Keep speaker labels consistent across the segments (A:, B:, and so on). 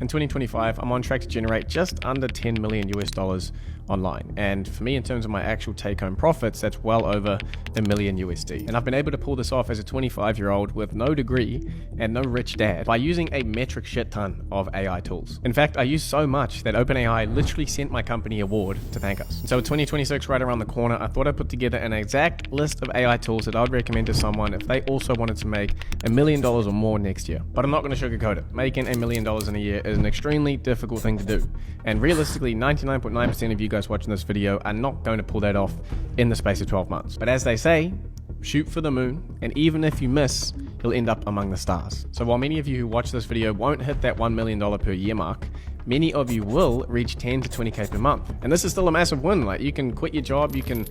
A: In 2025, I'm on track to generate just under 10 million US dollars online. And for me, in terms of my actual take-home profits, that's well over $1 million USD. And I've been able to pull this off as a 25-year-old with no degree and no rich dad by using a metric shit ton of AI tools. In fact, I use so much that OpenAI literally sent my company award to thank us. And so with 2026 right around the corner, I thought I'd put together an exact list of AI tools that I would recommend to someone if they also wanted to make $1 million or more next year. But I'm not going to sugarcoat it. Making $1 million in a year is an extremely difficult thing to do. And realistically, 99.9% of you guys watching this video are not going to pull that off in the space of 12 months. But as they say, shoot for the moon, and even if you miss, you'll end up among the stars. So while many of you who watch this video won't hit that $1 million per year mark, many of you will reach 10 to 20K per month. And this is still a massive win. Like, you can quit your job, you can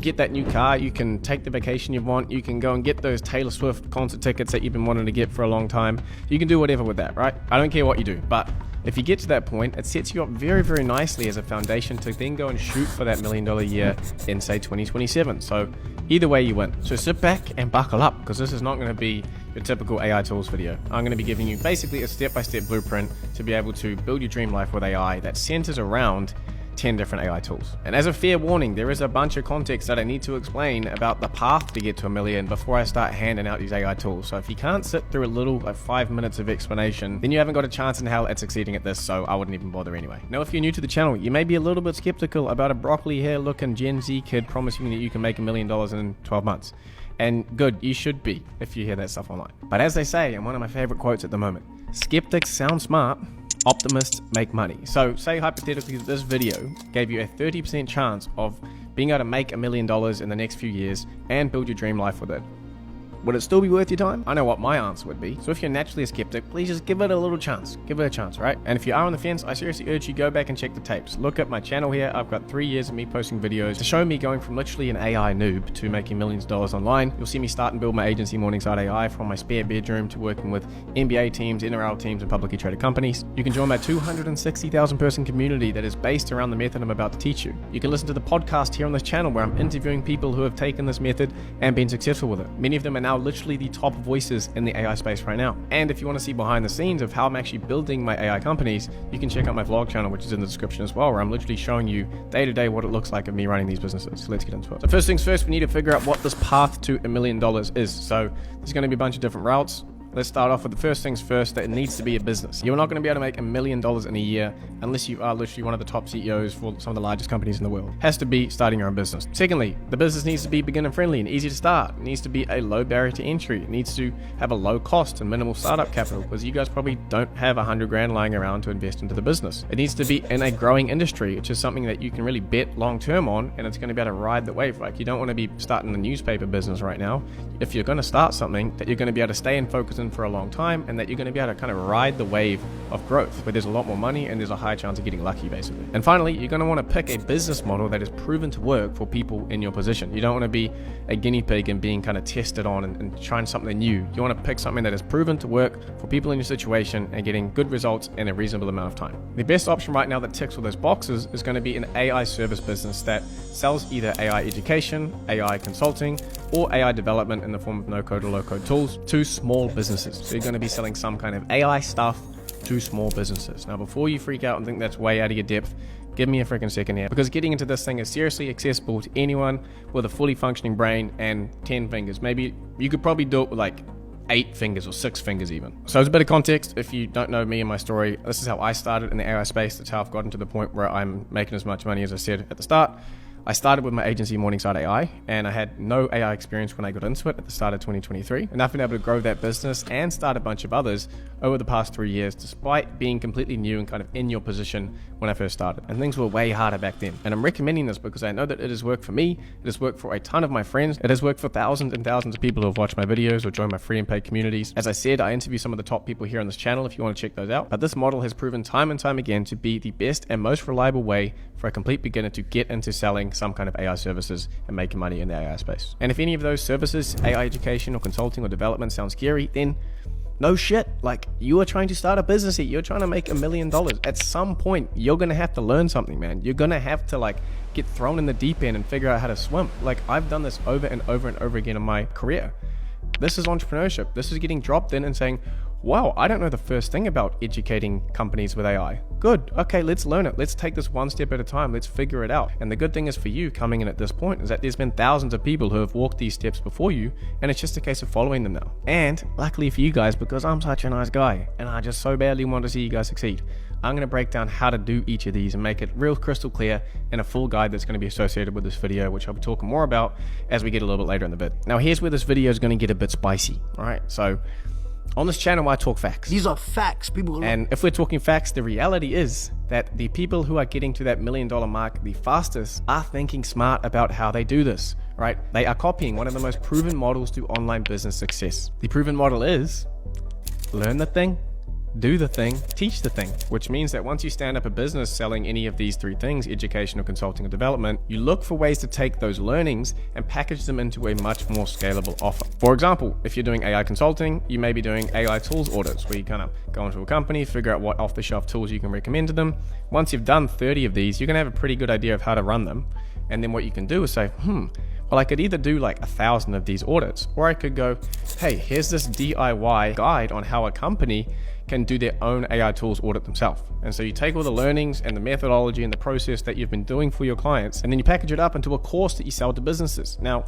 A: get that new car, you can take the vacation you want, you can go and get those Taylor Swift concert tickets that you've been wanting to get for a long time. You can do whatever with that, right? I don't care what you do, but if you get to that point, it sets you up very, very nicely as a foundation to then go and shoot for that $1 million a year in, say, 2027. So either way, you win. So sit back and buckle up, because this is not going to be your typical AI tools video. I'm going to be giving you basically a step-by-step blueprint to be able to build your dream life with AI that centers around 10 different AI tools. And as a fair warning, there is a bunch of context that I need to explain about the path to get to $1 million before I start handing out these AI tools. So if you can't sit through a little, like 5 minutes of explanation, then you haven't got a chance in hell at succeeding at this, so I wouldn't even bother anyway. Now, if you're new to the channel, you may be a little bit skeptical about a broccoli hair looking Gen Z kid promising that you can make $1 million in 12 months. And good, you should be if you hear that stuff online. But as they say, and one of my favorite quotes at the moment, skeptics sound smart, optimists make money. So say hypothetically that this video gave you a 30% chance of being able to make $1 million in the next few years and build your dream life with it. Would it still be worth your time? I know what my answer would be. So if you're naturally a skeptic, please just give it a little chance. Give it a chance, right? And if you are on the fence, I seriously urge you go back and check the tapes. Look at my channel here. I've got 3 years of me posting videos to show me going from literally an AI noob to making millions of dollars online. You'll see me start and build my agency Morningside AI from my spare bedroom to working with NBA teams, NRL teams, and publicly traded companies. You can join my 260,000 person community that is based around the method I'm about to teach you. You can listen to the podcast here on this channel where I'm interviewing people who have taken this method and been successful with it. Many of them are now literally the top voices in the AI space right now. And if you want to see behind the scenes of how I'm actually building my AI companies, you can check out my vlog channel, which is in the description as well, where I'm literally showing you day to day what it looks like of me running these businesses. So let's get into it. So first things first, we need to figure out what this path to $1 million is. So there's going to be a bunch of different routes. Let's start off with the first things first, that it needs to be a business. You're not going to be able to make $1 million in a year unless you are literally one of the top CEOs for some of the largest companies in the world. Has to be starting your own business. Secondly, the business needs to be beginner friendly and easy to start. It needs to be a low barrier to entry. It needs to have a low cost and minimal startup capital, because you guys probably don't have 100 grand lying around to invest into the business. It needs to be in a growing industry, which is something that you can really bet long term on, and it's going to be able to ride the wave. Like, you don't want to be starting a newspaper business right now. If you're going to start something, that you're going to be able to stay and focus in for a long time, and that you're going to be able to kind of ride the wave of growth where there's a lot more money and there's a high chance of getting lucky, basically. And finally, you're going to want to pick a business model that is proven to work for people in your position. You don't want to be a guinea pig and being kind of tested on and trying something new. You want to pick something that is proven to work for people in your situation and getting good results in a reasonable amount of time. The best option right now that ticks all those boxes is going to be an AI service business that sells either AI education, AI consulting, or AI development in the form of no-code or low-code tools to small businesses. So you're going to be selling some kind of AI stuff to small businesses. Now, before you freak out and think that's way out of your depth, give me a freaking second here, because getting into this thing is seriously accessible to anyone with a fully functioning brain and 10 fingers. Maybe you could probably do it with like 8 fingers or 6 fingers even. So as a bit of context, if you don't know me and my story, this is how I started in the AI space. That's how I've gotten to the point where I'm making as much money as I said at the start. I started with my agency Morningside AI, and I had no AI experience when I got into it at the start of 2023. And I've been able to grow that business and start a bunch of others over the past 3 years, despite being completely new and kind of in your position when I first started. And things were way harder back then. And I'm recommending this because I know that it has worked for me. It has worked for a ton of my friends. It has worked for thousands and thousands of people who have watched my videos or joined my free and paid communities. As I said, I interview some of the top people here on this channel if you want to check those out. But this model has proven time and time again to be the best and most reliable way for a complete beginner to get into selling some kind of AI services and making money in the AI space. And if any of those services, AI education or consulting or development, sound scary, then no shit. Like, you are trying to start a business here. You're trying to make $1 million. At some point, you're going to have to learn something, man. You're going to have to like get thrown in the deep end and figure out how to swim. Like, I've done this over and over and over again in my career. This is entrepreneurship. This is getting dropped in and saying, wow, I don't know the first thing about educating companies with AI. Good, okay, let's learn it. Let's take this one step at a time. Let's figure it out. And the good thing is for you coming in at this point is that there's been thousands of people who have walked these steps before you, and it's just a case of following them now. And luckily for you guys, because I'm such a nice guy and I just so badly want to see you guys succeed, I'm going to break down how to do each of these and make it real crystal clear in a full guide that's going to be associated with this video, which I'll be talking more about as we get a little bit later in the vid. Now here's where this video is going to get a bit spicy. All right, so on this channel, I talk facts.
B: These are facts, people.
A: And if we're talking facts, the reality is that the people who are getting to that $1 million mark the fastest are thinking smart about how they do this, right? They are copying one of the most proven models to online business success. The proven model is learn the thing, do the thing, teach the thing, which means that once you stand up a business selling any of these three things, education or consulting or development, you look for ways to take those learnings and package them into a much more scalable offer. For example, if you're doing AI consulting, you may be doing AI tools audits where you kind of go into a company, figure out what off-the-shelf tools you can recommend to them. Once you've done 30 of these, you're going to have a pretty good idea of how to run them. And then what you can do is say, well, I could either do like 1,000 of these audits, or I could go, hey, here's this DIY guide on how a company can do their own AI tools audit themselves. And so you take all the learnings and the methodology and the process that you've been doing for your clients, and then you package it up into a course that you sell to businesses. Now,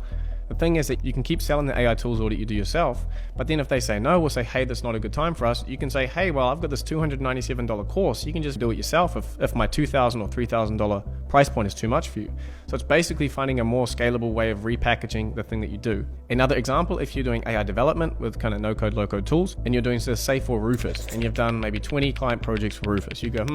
A: the thing is that you can keep selling the AI tools audit you do yourself, but then if they say no, or say, hey, that's not a good time for us, you can say, hey, well, I've got this $297 course. You can just do it yourself if my $2,000 or $3,000 price point is too much for you. So it's basically finding a more scalable way of repackaging the thing that you do. Another example, if you're doing AI development with kind of no-code, low-code tools, and you're doing this, say, for roofers, and you've done maybe 20 client projects for roofers, you go,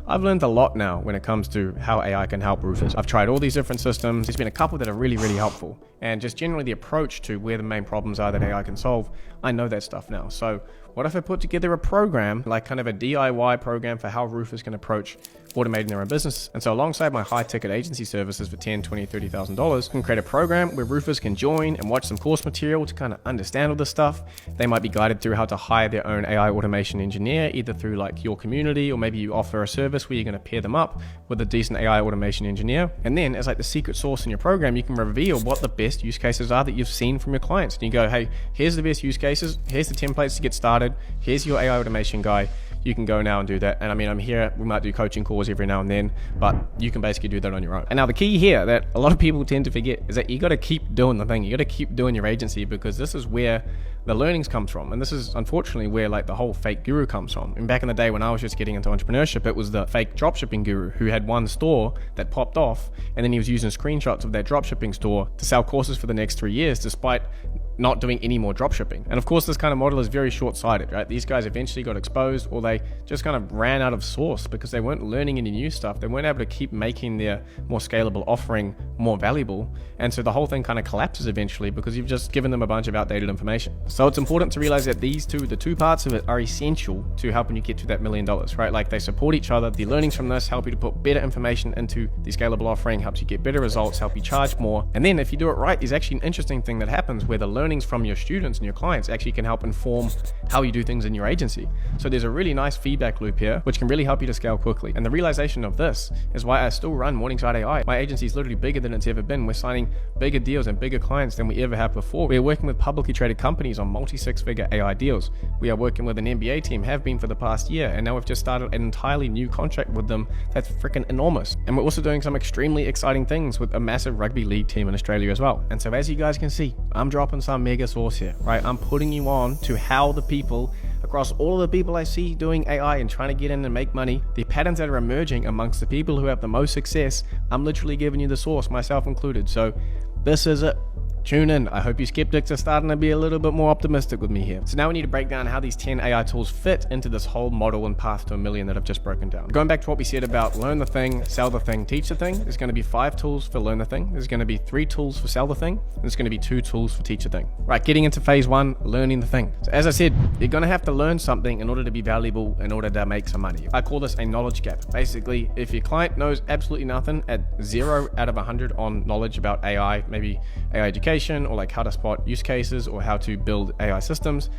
A: I've learned a lot now when it comes to how AI can help roofers. I've tried all these different systems. There's been a couple that are really, really helpful. And just generally the approach to where the main problems are that AI can solve, I know that stuff now. So what if I put together a program, like kind of a DIY program for how roofers can approach automating their own business? And so alongside my high ticket agency services for $10,000, $20,000, $30,000, I can create a program where roofers can join and watch some course material to kind of understand all this stuff. They might be guided through how to hire their own AI automation engineer, either through like your community, or maybe you offer a service where you're going to pair them up with a decent AI automation engineer. And then as like the secret sauce in your program, you can reveal what the best use cases are that you've seen from your clients. And you go, hey, here's the best use cases. Here's the templates to get started. Here's your AI automation guy. You can go now and do that. And I mean, I'm here, we might do coaching calls every now and then, but you can basically do that on your own. And now the key here that a lot of people tend to forget is that you got to keep doing the thing. You got to keep doing your agency, because this is where the learnings comes from. And this is unfortunately where like the whole fake guru comes from. And back in the day when I was just getting into entrepreneurship, it was the fake dropshipping guru who had one store that popped off, and then he was using screenshots of that dropshipping store to sell courses for the next 3 years, despite not doing any more dropshipping. And of course, this kind of model is very short-sighted, right? These guys eventually got exposed, or they just kind of ran out of source because they weren't learning any new stuff. They weren't able to keep making their more scalable offering more valuable. And so the whole thing kind of collapses eventually because you've just given them a bunch of outdated information. So it's important to realize that the two parts of it are essential to helping you get to that $1 million, right? Like they support each other. The learnings from this help you to put better information into the scalable offering, helps you get better results, help you charge more. And then if you do it right, there's actually an interesting thing that happens where the learnings from your students and your clients actually can help inform how you do things in your agency. So there's a really nice feedback loop here, which can really help you to scale quickly. And the realization of this is why I still run Morningside AI. My agency is literally bigger than it's ever been. We're signing bigger deals and bigger clients than we ever have before. We're working with publicly traded companies on multi-six-figure AI deals. We are working with an NBA team, have been for the past year, and now we've just started an entirely new contract with them that's freaking enormous. And we're also doing some extremely exciting things with a massive rugby league team in Australia as well. And so as you guys can see, I'm dropping some mega sauce here, right? I'm putting you on to how the people across all of the people I see doing AI and trying to get in and make money, the patterns that are emerging amongst the people who have the most success, I'm literally giving you the source, myself included. So this is it. Tune in. I hope you skeptics are starting to be a little bit more optimistic with me here. So now we need to break down how these 10 AI tools fit into this whole model and path to $1 million that I've just broken down. Going back to what we said about learn the thing, sell the thing, teach the thing, there's going to be 5 tools for learn the thing. There's going to be 3 tools for sell the thing. And there's going to be 2 tools for teach the thing. Right, getting into phase 1, learning the thing. So as I said, you're going to have to learn something in order to be valuable, in order to make some money. I call this a knowledge gap. Basically, if your client knows absolutely nothing at 0 out of 100 on knowledge about AI, maybe AI education, or like how to spot use cases or how to build AI systems,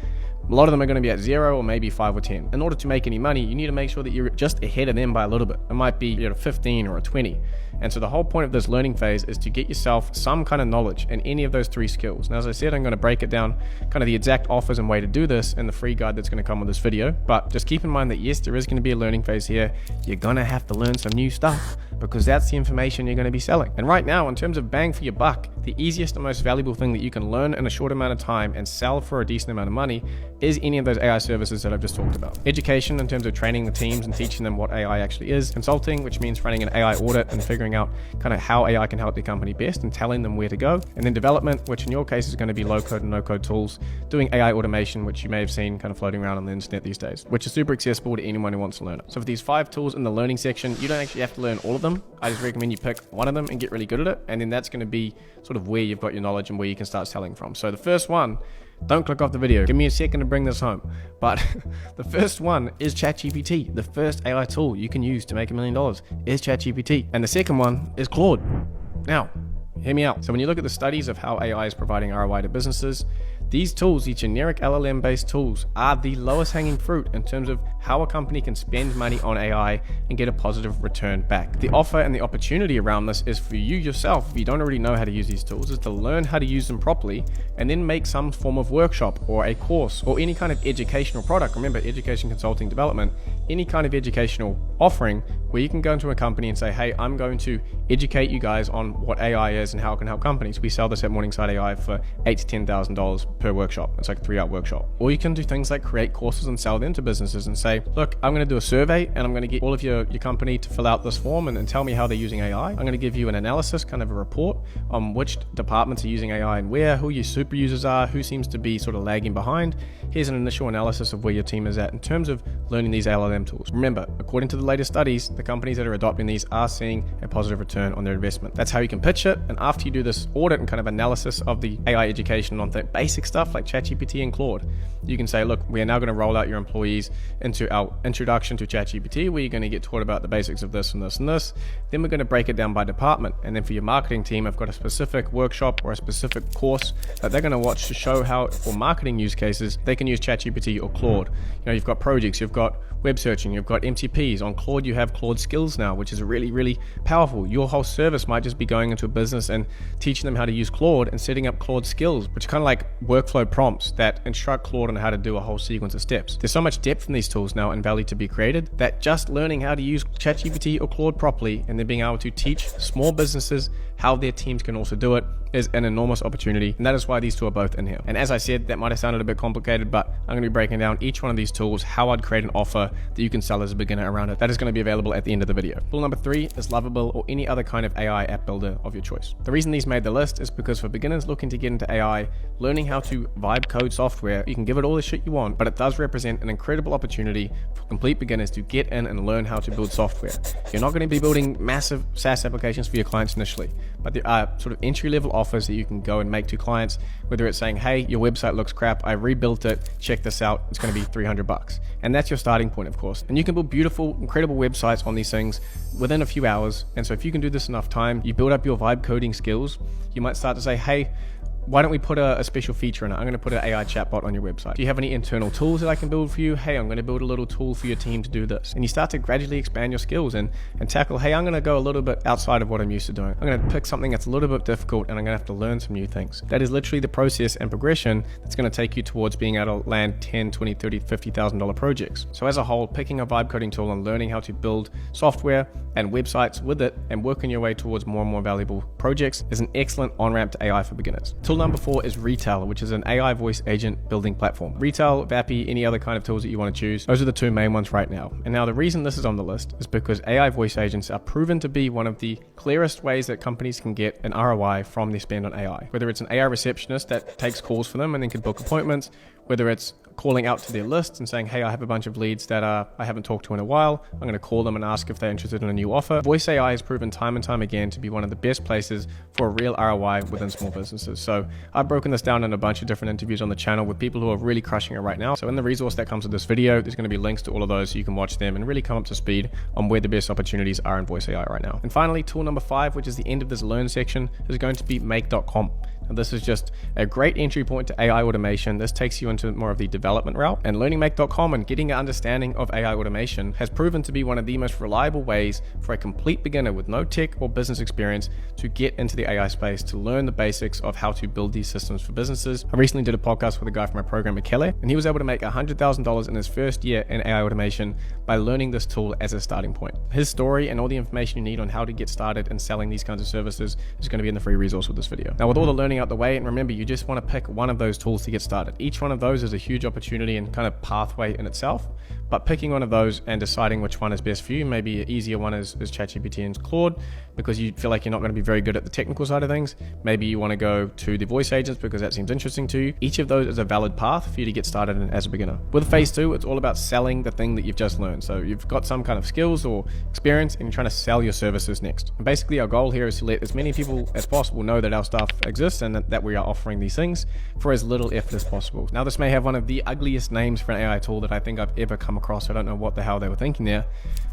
A: A lot of them are going to be at 0 or maybe 5 or 10. In order to make any money, you need to make sure that you're just ahead of them by a little bit. It might be 15 or a 20. And so the whole point of this learning phase is to get yourself some kind of knowledge in any of those 3 skills. Now, as I said, I'm going to break it down, kind of the exact offers and way to do this in the free guide that's going to come with this video. But just keep in mind that yes, there is going to be a learning phase here. You're going to have to learn some new stuff because that's the information you're going to be selling. And right now, in terms of bang for your buck, the easiest and most valuable thing that you can learn in a short amount of time and sell for a decent amount of money is any of those AI services that I've just talked about. Education in terms of training the teams and teaching them what AI actually is. Consulting, which means running an AI audit and figuring out kind of how AI can help the company best and telling them where to go. And then development, which in your case is going to be low code and no code tools, doing AI automation, which you may have seen kind of floating around on the internet these days, which is super accessible to anyone who wants to learn it. So for these 5 tools in the learning section, you don't actually have to learn all of them. I just recommend you pick one of them and get really good at it. And then that's going to be sort of where you've got your knowledge and where you can start selling from. So the first one, don't click off the video. Give me a second to bring this home. But the first one is ChatGPT. The first AI tool you can use to make $1 million is ChatGPT. And the second one is Claude. Now, hear me out. So when you look at the studies of how AI is providing ROI to businesses, these tools, these generic LLM-based tools, are the lowest hanging fruit in terms of how a company can spend money on AI and get a positive return back. The offer and the opportunity around this is for you yourself, if you don't already know how to use these tools, is to learn how to use them properly and then make some form of workshop or a course or any kind of educational product. Remember, education, consulting, development, any kind of educational offering where you can go into a company and say, hey, I'm going to educate you guys on what AI is and how it can help companies. We sell this at Morningside AI for $8,000 to $10,000 per workshop. It's like a 3-hour workshop. Or you can do things like create courses and sell them to businesses and say, look, I'm going to do a survey and I'm going to get all of your company to fill out this form and tell me how they're using AI. I'm going to give you an analysis, kind of a report on which departments are using AI and where, who your super users are, who seems to be sort of lagging behind. Here's an initial analysis of where your team is at in terms of learning these LLM tools. Remember, according to the latest studies, the companies that are adopting these are seeing a positive return on their investment. That's how you can pitch it. And after you do this audit and kind of analysis of the AI education on the basic stuff like ChatGPT and Claude, you can say, look, we are now going to roll out your employees into our introduction to ChatGPT, where you're going to get taught about the basics of this and this and this. Then we're going to break it down by department. And then for your marketing team, I've got a specific workshop or a specific course that they're going to watch to show how, for marketing use cases, they can use ChatGPT or Claude. You know, you've got projects, you've got web searching, you've got MCPs. On Claude, you have Claude skills now, which is really, really powerful. Your whole service might just be going into a business and teaching them how to use Claude and setting up Claude skills, which are kind of like workflow prompts that instruct Claude on how to do a whole sequence of steps. There's so much depth in these tools now and value to be created that just learning how to use ChatGPT or Claude properly and then being able to teach small businesses how their teams can also do it is an enormous opportunity. And that is why these two are both in here. And as I said, that might have sounded a bit complicated, but I'm going to be breaking down each one of these tools, how I'd create an offer that you can sell as a beginner around it. That is going to be available at the end of the video. Tool number 3 is Lovable or any other kind of AI app builder of your choice. The reason these made the list is because for beginners looking to get into AI, learning how to vibe code software, you can give it all the shit you want, but it does represent an incredible opportunity for complete beginners to get in and learn how to build software. You're not going to be building massive SaaS applications for your clients initially, but there are sort of entry-level offers that you can go and make to clients, whether it's saying, hey, your website looks crap, I rebuilt it, check this out, it's going to be $300. And that's your starting point, of course. And you can build beautiful, incredible websites on these things within a few hours. And so if you can do this enough time, you build up your vibe coding skills, you might start to say, hey, why don't we put a special feature in it? I'm going to put an AI chatbot on your website. Do you have any internal tools that I can build for you? Hey, I'm going to build a little tool for your team to do this. And you start to gradually expand your skills and tackle, hey, I'm going to go a little bit outside of what I'm used to doing. I'm going to pick something that's a little bit difficult and I'm going to have to learn some new things. That is literally the process and progression that's going to take you towards being able to land $10, $20, $30, $50,000 projects. So as a whole, picking a vibe coding tool and learning how to build software and websites with it and working your way towards more and more valuable projects is an excellent on-ramp to AI for beginners. Tool number 4 is Retell, which is an AI voice agent building platform. Retell, Vappy, any other kind of tools that you want to choose, those are the 2 main ones right now. And now the reason this is on the list is because AI voice agents are proven to be one of the clearest ways that companies can get an ROI from their spend on AI. Whether it's an AI receptionist that takes calls for them and then can book appointments, whether it's calling out to their list and saying, hey, I have a bunch of leads that I haven't talked to in a while. I'm going to call them and ask if they're interested in a new offer. Voice AI has proven time and time again to be one of the best places for a real ROI within small businesses. So I've broken this down in a bunch of different interviews on the channel with people who are really crushing it right now. So in the resource that comes with this video, there's going to be links to all of those so you can watch them and really come up to speed on where the best opportunities are in voice AI right now. And finally, tool number 5, which is the end of this learn section, is going to be make.com. And this is just a great entry point to AI automation. This takes you into more of the development development route. And learningmake.com and getting an understanding of AI automation has proven to be one of the most reliable ways for a complete beginner with no tech or business experience to get into the AI space, to learn the basics of how to build these systems for businesses. I recently did a podcast with a guy from my program, Michele, and he was able to make $100,000 in his first year in AI automation by learning this tool as a starting point. His story and all the information you need on how to get started in selling these kinds of services is going to be in the free resource with this video. Now, with all the learning out the way, and remember, you just want to pick one of those tools to get started. Each one of those is a huge opportunity and kind of pathway in itself, but picking one of those and deciding which one is best for you. Maybe an easier one is ChatGPT and Claude, because you feel like you're not going to be very good at the technical side of things. Maybe you want to go to the voice agents because that seems interesting to you. Each of those is a valid path for you to get started in as a beginner. With phase 2, it's all about selling the thing that you've just learned. So you've got some kind of skills or experience and you're trying to sell your services next. And basically our goal here is to let as many people as possible know that our stuff exists and that we are offering these things for as little effort as possible. Now, this may have one of the ugliest names for an AI tool that I think I've ever come across. I don't know what the hell they were thinking there.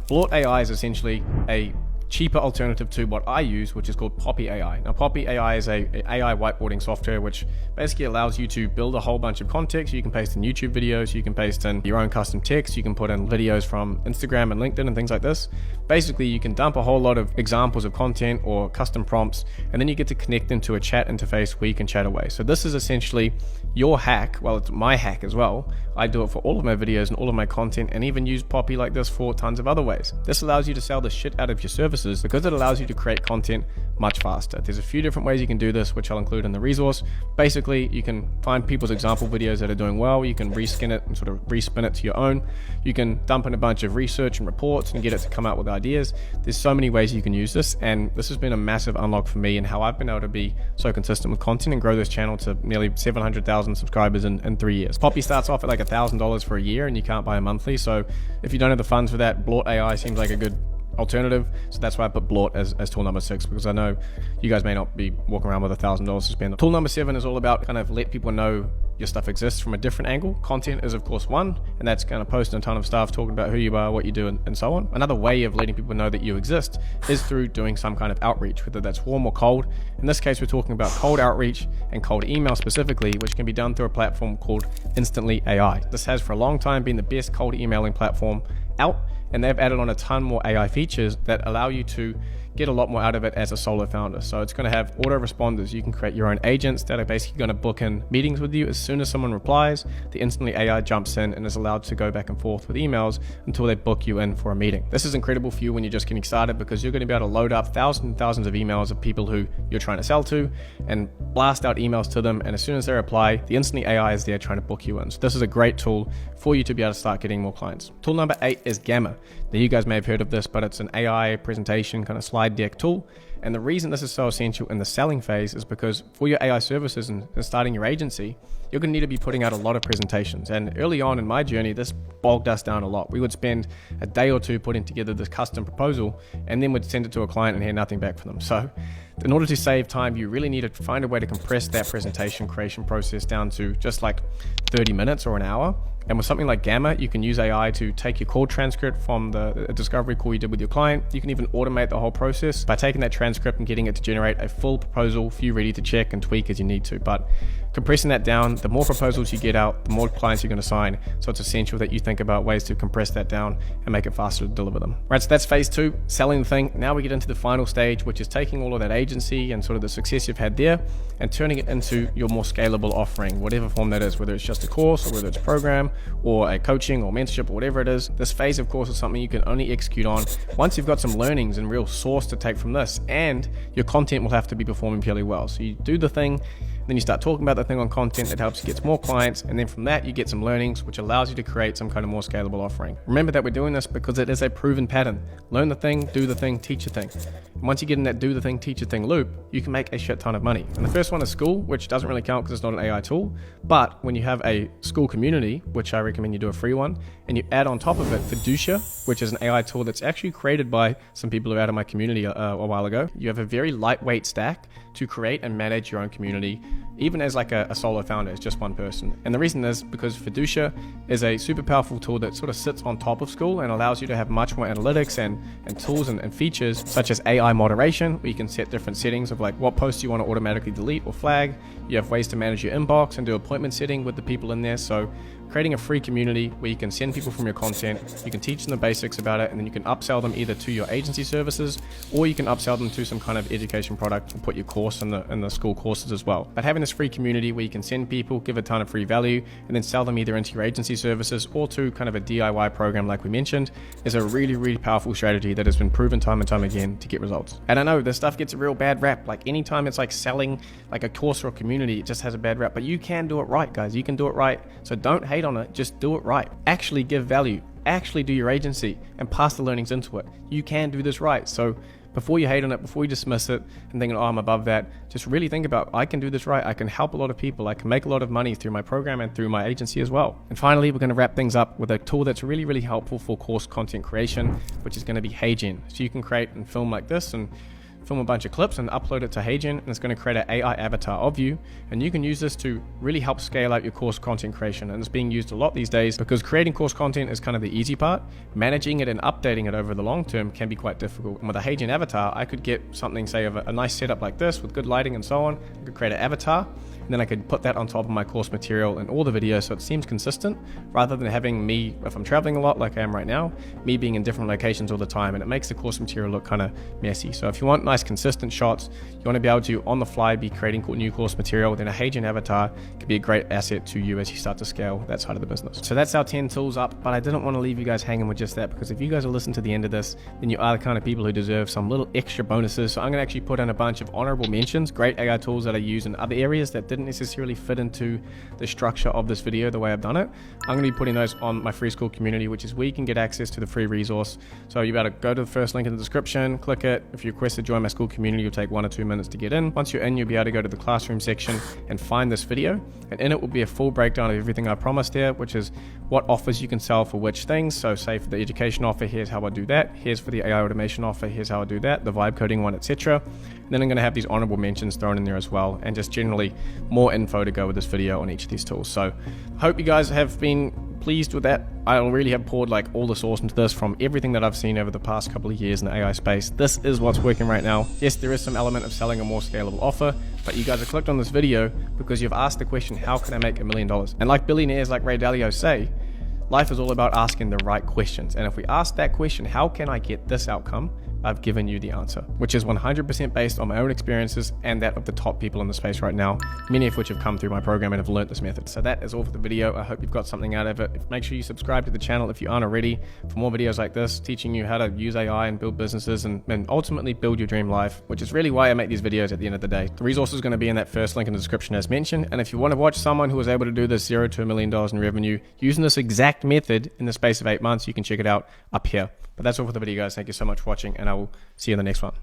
A: Blort AI is essentially a cheaper alternative to what I use, which is called Poppy AI. Now, Poppy AI is a AI whiteboarding software, which basically allows you to build a whole bunch of context. You can paste in YouTube videos, you can paste in your own custom text, you can put in videos from Instagram and LinkedIn and things like this. Basically, you can dump a whole lot of examples of content or custom prompts, and then you get to connect into a chat interface where you can chat away. So this is essentially your hack. Well, it's my hack as well. I do it for all of my videos and all of my content, and even use Poppy like this for tons of other ways. This allows you to sell the shit out of your services because it allows you to create content much faster. There's a few different ways you can do this, which I'll include in the resource. Basically, you can find people's example videos that are doing well. You can reskin it and sort of respin it to your own. You can dump in a bunch of research and reports and get it to come out with ideas. There's so many ways you can use this, and this has been a massive unlock for me and how I've been able to be so consistent with content and grow this channel to nearly 700,000 subscribers in 3 years. Poppy starts off at like $1,000 for a year, and you can't buy a monthly. So if you don't have the funds for that, Blort AI seems like a good alternative. So that's why I put Blort as tool number 6, because I know you guys may not be walking around with $1,000 to spend. Tool number 7 is all about kind of let people know your stuff exists from a different angle. Content is of course one, and that's kind of posting a ton of stuff, talking about who you are, what you do, and so on. Another way of letting people know that you exist is through doing some kind of outreach, whether that's warm or cold. In this case, we're talking about cold outreach and cold email specifically, which can be done through a platform called Instantly AI. This has for a long time been the best cold emailing platform out, and they've added on a ton more AI features that allow you to get a lot more out of it as a solo founder. So it's going to have autoresponders. You can create your own agents that are basically going to book in meetings with you. As soon as someone replies, the Instantly AI jumps in and is allowed to go back and forth with emails until they book you in for a meeting. This is incredible for you when you're just getting started, because you're going to be able to load up thousands and thousands of emails of people who you're trying to sell to and blast out emails to them. And as soon as they reply, the Instantly AI is there trying to book you in. So this is a great tool for you to be able to start getting more clients. Tool number 8 is Gamma. Now, you guys may have heard of this, but it's an AI presentation kind of slide deck tool. And the reason this is so essential in the selling phase is because for your AI services and starting your agency, you're going to need to be putting out a lot of presentations. And early on in my journey, this bogged us down a lot. We would spend a day or two putting together this custom proposal, and then we'd send it to a client and hear nothing back from them. So in order to save time, you really need to find a way to compress that presentation creation process down to just like 30 minutes or an hour. And with something like Gamma, you can use AI to take your call transcript from the discovery call you did with your client. You can even automate the whole process by taking that transcript and getting it to generate a full proposal for you ready to check and tweak as you need to. But compressing that down, the more proposals you get out, the more clients you're going to sign. So it's essential that you think about ways to compress that down and make it faster to deliver them. Right, so that's phase 2, selling the thing. Now we get into the final stage, which is taking all of that agency and sort of the success you've had there and turning it into your more scalable offering, whatever form that is, whether it's just a course or whether it's a program or a coaching or mentorship or whatever it is. This phase, of course, is something you can only execute on once you've got some learnings and real source to take from this, and your content will have to be performing fairly well. So you do the thing, then you start talking about the thing on content that helps you get more clients, and then from that you get some learnings, which allows you to create some kind of more scalable offering. Remember that we're doing this because it is a proven pattern. Learn the thing, do the thing, teach the thing. And once you get in that do the thing, teach the thing loop, you can make a shit ton of money. And the first one is school, which doesn't really count because it's not an AI tool. But when you have a school community, which I recommend you do a free one, and you add on top of it Fiducia, which is an AI tool that's actually created by some people who are out of my community a while ago. You have a very lightweight stack to create and manage your own community, even as like a solo founder, as just one person. And the reason is because Fiducia is a super powerful tool that sort of sits on top of school and allows you to have much more analytics and tools and features such as AI moderation, where you can set different settings of like what posts you want to automatically delete or flag. You have ways to manage your inbox and do appointment setting with the people in there. So creating a free community where you can send people from your content, you can teach them the basics about it, and then you can upsell them either to your agency services, or you can upsell them to some kind of education product and put your course in the school courses as well. But having this free community where you can send people, give a ton of free value, and then sell them either into your agency services or to kind of a DIY program like we mentioned is a really, really powerful strategy that has been proven time and time again to get results. And I know this stuff gets a real bad rap. Like anytime it's like selling like a course or a community, it just has a bad rap. But you can do it right, guys. You can do it right. So don't hate on it. Just do it right. Actually give value. Actually do your agency and pass the learnings into it. You can do this right. So before you hate on it, before you dismiss it and thinking, oh, I'm above that, just really think about, I can do this right. I can help a lot of people. I can make a lot of money through my program and through my agency as well. And finally, we're going to wrap things up with a tool that's really, really helpful for course content creation, which is going to be HeyGen. So you can create and film like this and film a bunch of clips and upload it to HeyGen, and it's going to create an AI avatar of you, and you can use this to really help scale out your course content creation. And it's being used a lot these days because creating course content is kind of the easy part. Managing it and updating it over the long term can be quite difficult. And with a HeyGen avatar, I could get something, say, of a nice setup like this with good lighting and so on. I could create an avatar, and then I could put that on top of my course material and all the videos so it seems consistent, rather than having me, if I'm traveling a lot like I am right now, me being in different locations all the time, and it makes the course material look kind of messy. So if you want nice consistent shots, you want to be able to on the fly be creating new course material, then a HeyGen avatar could be a great asset to you as you start to scale that side of the business. So that's our 10 tools up, but I didn't want to leave you guys hanging with just that, because if you guys will listen to the end of this, then you are the kind of people who deserve some little extra bonuses. So I'm going to actually put in a bunch of honorable mentions, great AI tools that I use in other areas that didn't necessarily fit into the structure of this video the way I've done it. I'm going to be putting those on my free school community, which is where you can get access to the free resource. So you better go to the first link in the description, click it. If you request to join my school community, you'll take 1 or 2 minutes to get in. Once you're in, you'll be able to go to the classroom section and find this video, and in it will be a full breakdown of everything I promised here, which is what offers you can sell for which things. So say for the education offer, here's how I do that. Here's for the AI automation offer, here's how I do that, the vibe coding one, etc. And then I'm going to have these honorable mentions thrown in there as well, and just generally more info to go with this video on each of these tools. So I hope you guys have been pleased with that. I really have poured like all the sauce into this from everything that I've seen over the past couple of years in the AI space. This is what's working right now. Yes, there is some element of selling a more scalable offer, but you guys have clicked on this video because you've asked the question, how can I make $1 million? And like billionaires like Ray Dalio say, life is all about asking the right questions. And if we ask that question, how can I get this outcome? I've given you the answer, which is 100% based on my own experiences and that of the top people in the space right now, many of which have come through my program and have learned this method. So that is all for the video. I hope you've got something out of it. Make sure you subscribe to the channel if you aren't already for more videos like this, teaching you how to use AI and build businesses and ultimately build your dream life, which is really why I make these videos at the end of the day. The resource is going to be in that first link in the description as mentioned. And if you want to watch someone who was able to do this $0 to $1 million in revenue using this exact method in the space of 8 months, you can check it out up here. But that's all for the video, guys. Thank you so much for watching, and I will see you in the next one.